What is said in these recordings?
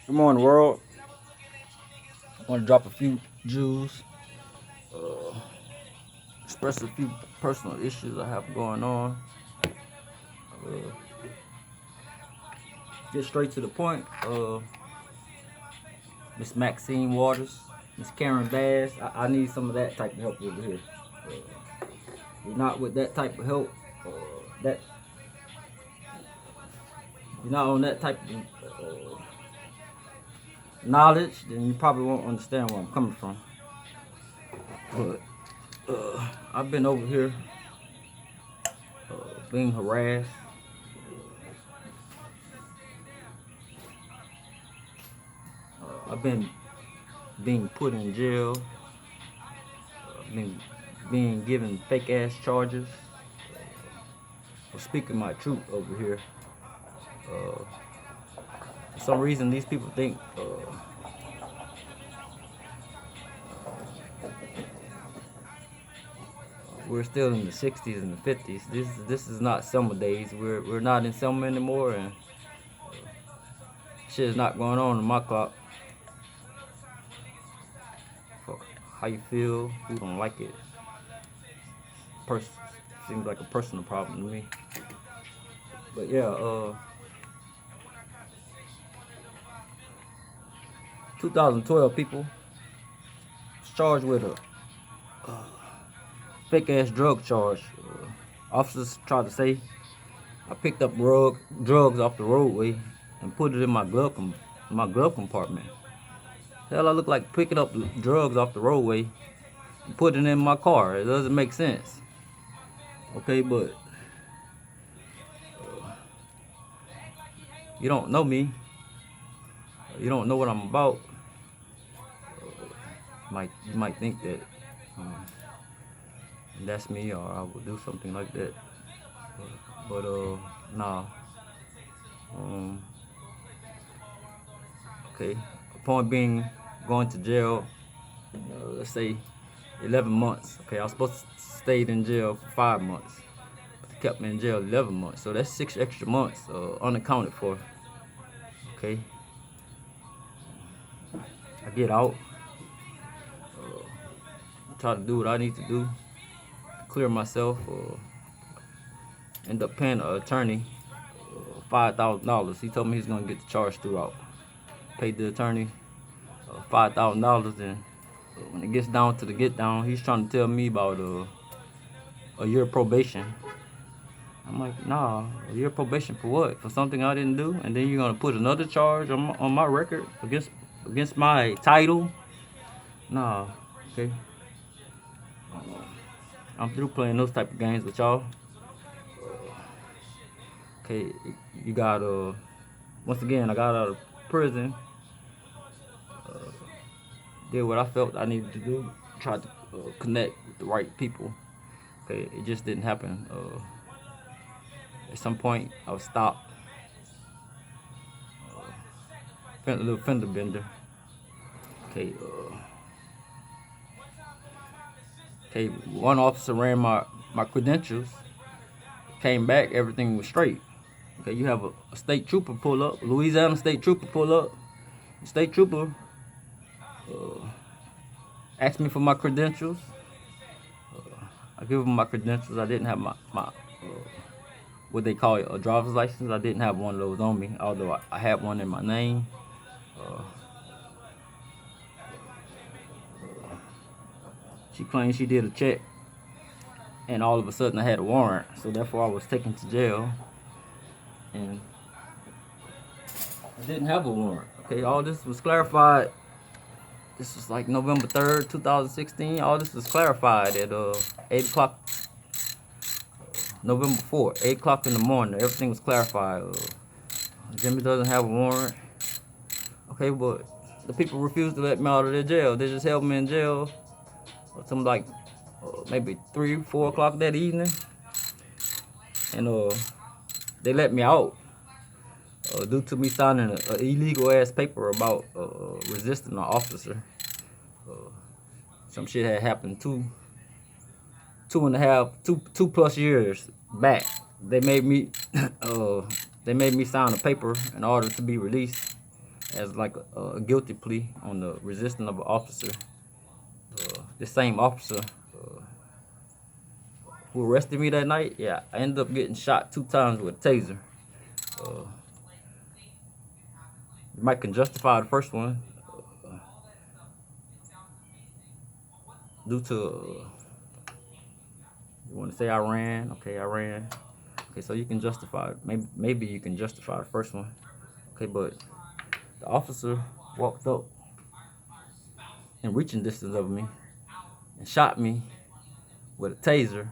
Good morning, world. I want to drop a few jewels, express a few personal issues I have going on. Uh, get straight to the point. Miss Maxine Waters, Miss Karen Bass. I need some of that type of help over here. You're not with that type of help. That you're not on that type of knowledge, then you probably won't understand where I'm coming from. But I've been over here being harassed. I've been being put in jail, being given fake ass charges for speaking my truth over here. For some reason, these people think we're still in the 60s and the 50s. This is not summer days. We're not in summer anymore, and shit is not going on in my clock. For how you feel, who don't like it, seems like a personal problem to me. But yeah, 2012 people was charged with a fake ass drug charge. Officers tried to say I picked up drugs off the roadway and put it in my glove compartment. Hell, I look like picking up drugs off the roadway and putting it in my car. It doesn't make sense. Okay, but you don't know me. You don't know what I'm about. You might think that that's me, or I would do something like that. But nah. Okay. Upon being going to jail, let's say 11 months. Okay, I was supposed to stay in jail for 5 months. But they kept me in jail 11 months. So that's 6 extra months unaccounted for. Okay. I get out. Try to do what I need to do. Clear myself. End up paying an attorney $5,000. He told me he's going to get the charge throughout. Paid the attorney $5,000, and when it gets down to the get down, he's trying to tell me about a year probation. I'm like, nah, a year probation for what? For something I didn't do? And then you're gonna put another charge on my record against my title? Nah, okay. I'm through playing those type of games with y'all. Okay, you got once again, I got out of prison. Did what I felt I needed to do. Tried to connect with the right people. Okay, it just didn't happen. At some point, I was stopped. A little fender bender. Okay. Okay. One officer ran my credentials. Came back, everything was straight. Okay, you have a state trooper pull up, Louisiana state trooper pull up. The state trooper asked me for my credentials. I give him my credentials. I didn't have my what they call it, a driver's license. I didn't have one of those on me, although I had one in my name. She claimed she did a check, and all of a sudden I had a warrant, so therefore I was taken to jail, and I didn't have a warrant. Okay, all this was clarified. This was like November 3rd, 2016. All this was clarified at 8 o'clock, November 4th, 8 o'clock in the morning. Everything was clarified. Jimmy doesn't have a warrant. Okay, but the people refused to let me out of their jail. They just held me in jail something like maybe 3, 4 o'clock that evening. And they let me out due to me signing an illegal ass paper about resisting an officer. Some shit had happened 2 plus years back. They made me sign a paper in order to be released. as like a guilty plea on the resisting of an officer. This same officer who arrested me that night, yeah, I ended up getting shot 2 times with a taser. You might can justify the first one due to you want to say I ran. Okay, I ran. Okay, so you can justify it. Maybe you can justify the first one. Okay, but the officer walked up in reaching distance of me and shot me with a taser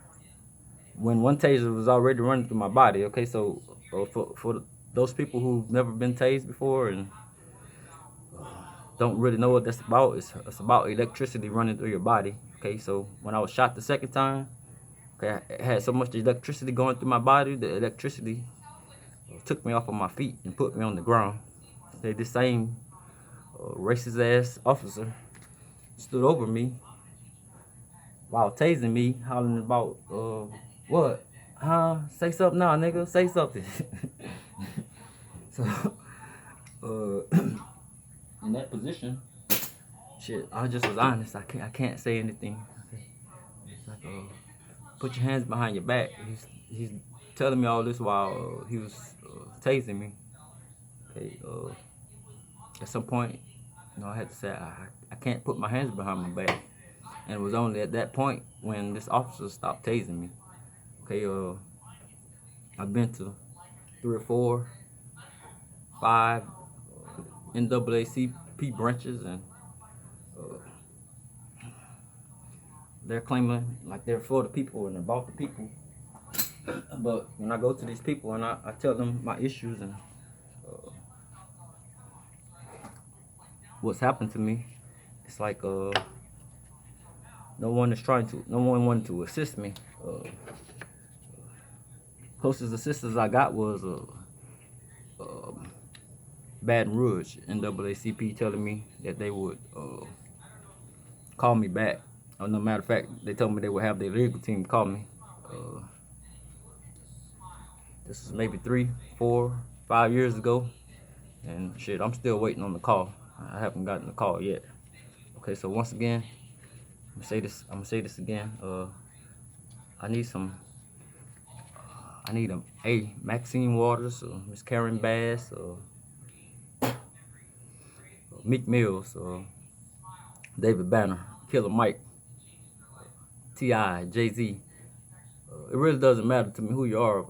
when one taser was already running through my body. Okay, so for those people who've never been tased before and don't really know what that's about, it's about electricity running through your body. Okay, so when I was shot the second time, okay, I had so much electricity going through my body, the electricity took me off of my feet and put me on the ground. Okay, this same racist ass officer stood over me while tasing me, hollering about, what? Huh? Say something now, nigga. Say something. So, in that position, shit, I just was honest. I can't say anything. Okay. It's like, put your hands behind your back. He's telling me all this while he was tasing me. Okay. At some point, I had to say I can't put my hands behind my back. And it was only at that point when this officer stopped tasing me. Okay, I've been to 3 or 4, 5 NAACP branches, and they're claiming like they're for the people and about the people. But when I go to these people and I tell them my issues and what's happened to me, it's like no one wanted to assist me. Closest assistance I got was Baton Rouge NAACP telling me that they would call me back. No matter of fact, they told me they would have their legal team call me. This is maybe 3, 4, 5 years ago, and shit, I'm still waiting on the call. I haven't gotten the call yet. Okay, so once again, I'm gonna say this again. I need Maxine Waters, Miss Karen Bass, Meek Mills, David Banner, Killer Mike, T.I., Jay-Z. It really doesn't matter to me who you are.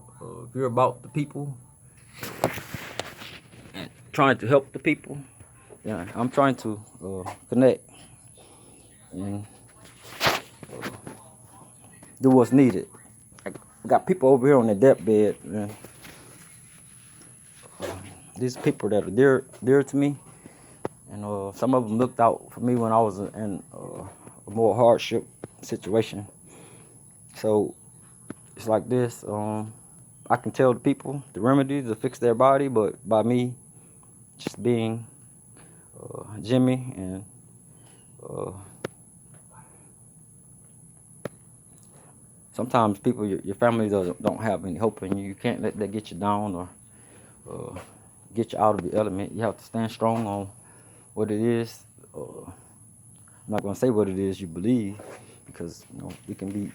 If you're about the people and trying to help the people, yeah, I'm trying to connect and do what's needed. I got people over here on their deathbed, man. These people that are dear to me, and some of them looked out for me when I was in a more hardship situation. So it's like this. I can tell the people the remedies to fix their body, but by me just being Jimmy and sometimes people, your family don't have any hope in you. You can't let that get you down or get you out of the element. You have to stand strong on what it is. I'm not gonna say what it is you believe, because we can be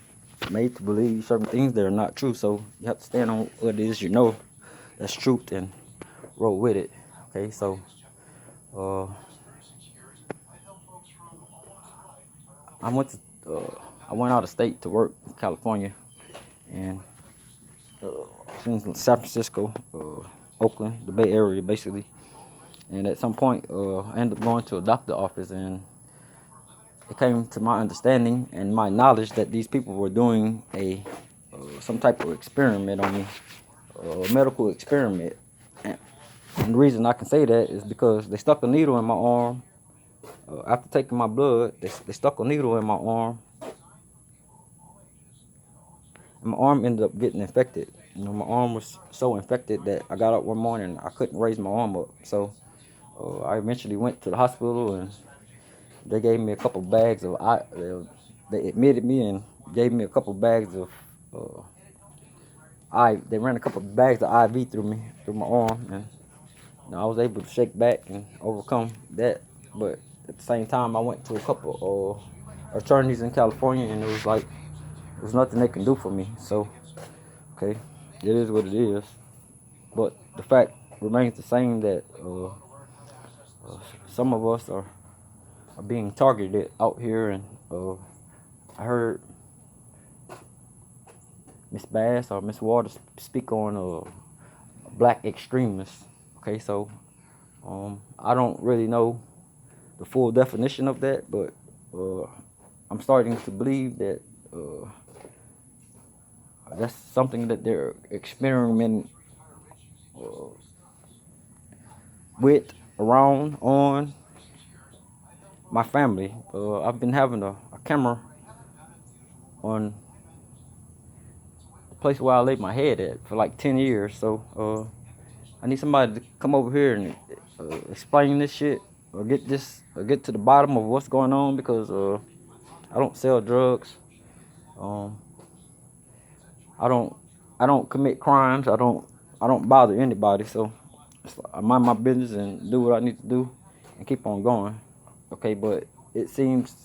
made to believe certain things that are not true. So you have to stand on what it is that's truth and roll with it. Okay, so I went out of state to work in California, and in San Francisco, Oakland, the Bay Area, basically. And at some point, I ended up going to a doctor's office, and it came to my understanding and my knowledge that these people were doing some type of experiment on me, a medical experiment. And the reason I can say that is because they stuck a needle in my arm. After taking my blood, they stuck a needle in my arm, and my arm ended up getting infected. My arm was so infected that I got up one morning and I couldn't raise my arm up. So I eventually went to the hospital, and they gave me a couple bags of they admitted me and gave me a couple bags of they ran a couple bags of IV through my arm, and I was able to shake back and overcome that. But at the same time, I went to a couple attorneys in California, and it was like there's nothing they can do for me. So, okay, it is what it is. But the fact remains the same that some of us are being targeted out here, and I heard Miss Bass or Miss Waters speak on black extremists. Okay, so I don't really know the full definition of that, but I'm starting to believe that that's something that they're experimenting with around on my family. I've been having a camera on the place where I lay my head at for like 10 years, so I need somebody to come over here and explain this shit, or get to the bottom of what's going on, because I don't sell drugs. Um, I don't commit crimes. I don't bother anybody. So I mind my business and do what I need to do and keep on going. Okay, but it seems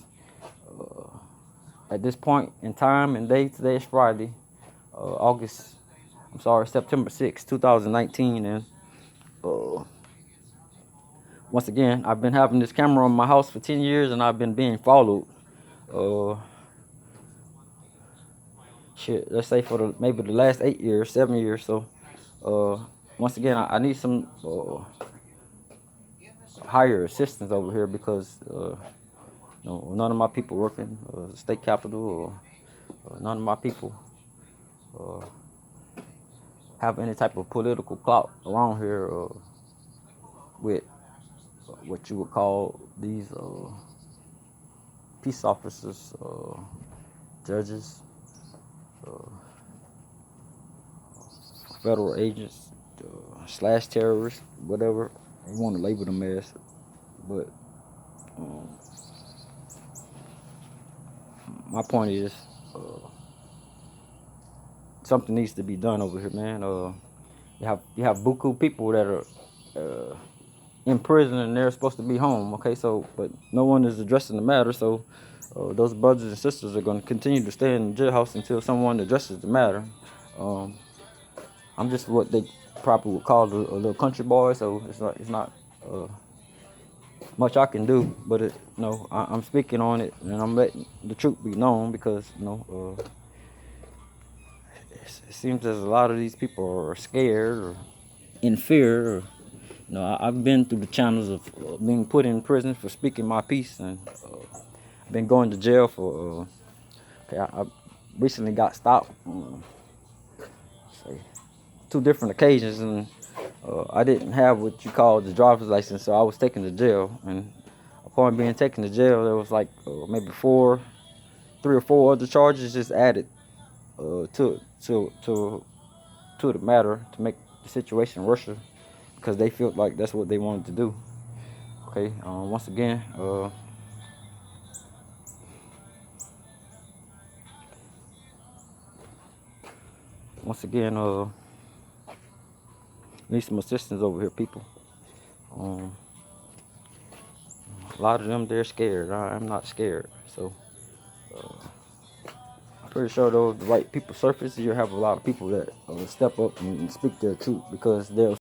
at this point in time and day, today is Friday, September 6, 2019, and once again, I've been having this camera on my house for 10 years, and I've been being followed. Let's say for maybe the last 8 years, 7 years. So, once again, I need some higher assistance over here, because none of my people working state capitol, or none of my people have any type of political clout around here with what you would call these peace officers, judges, federal agents, slash terrorists, whatever you want to label them as. But my point is, something needs to be done over here, man. You have buku people that are in prison, and they're supposed to be home. Okay, so but no one is addressing the matter. So those brothers and sisters are going to continue to stay in the jailhouse until someone addresses the matter. I'm just what they probably would call a little country boy, so it's not much I can do. But I'm speaking on it, and I'm letting the truth be known, because it seems as a lot of these people are scared or in fear. I've been through the channels of being put in prison for speaking my piece, and been going to jail for. I recently got stopped on 2 different occasions, and I didn't have what you call the driver's license, so I was taken to jail. And upon being taken to jail, there was like maybe 3 or 4 other charges just added to the matter to make the situation worse, because they felt like that's what they wanted to do. Okay, once again, need some assistance over here, people. A lot of them, they're scared. I'm not scared, so I'm pretty sure those the right people surface, you'll have a lot of people that step up and speak their truth, because they'll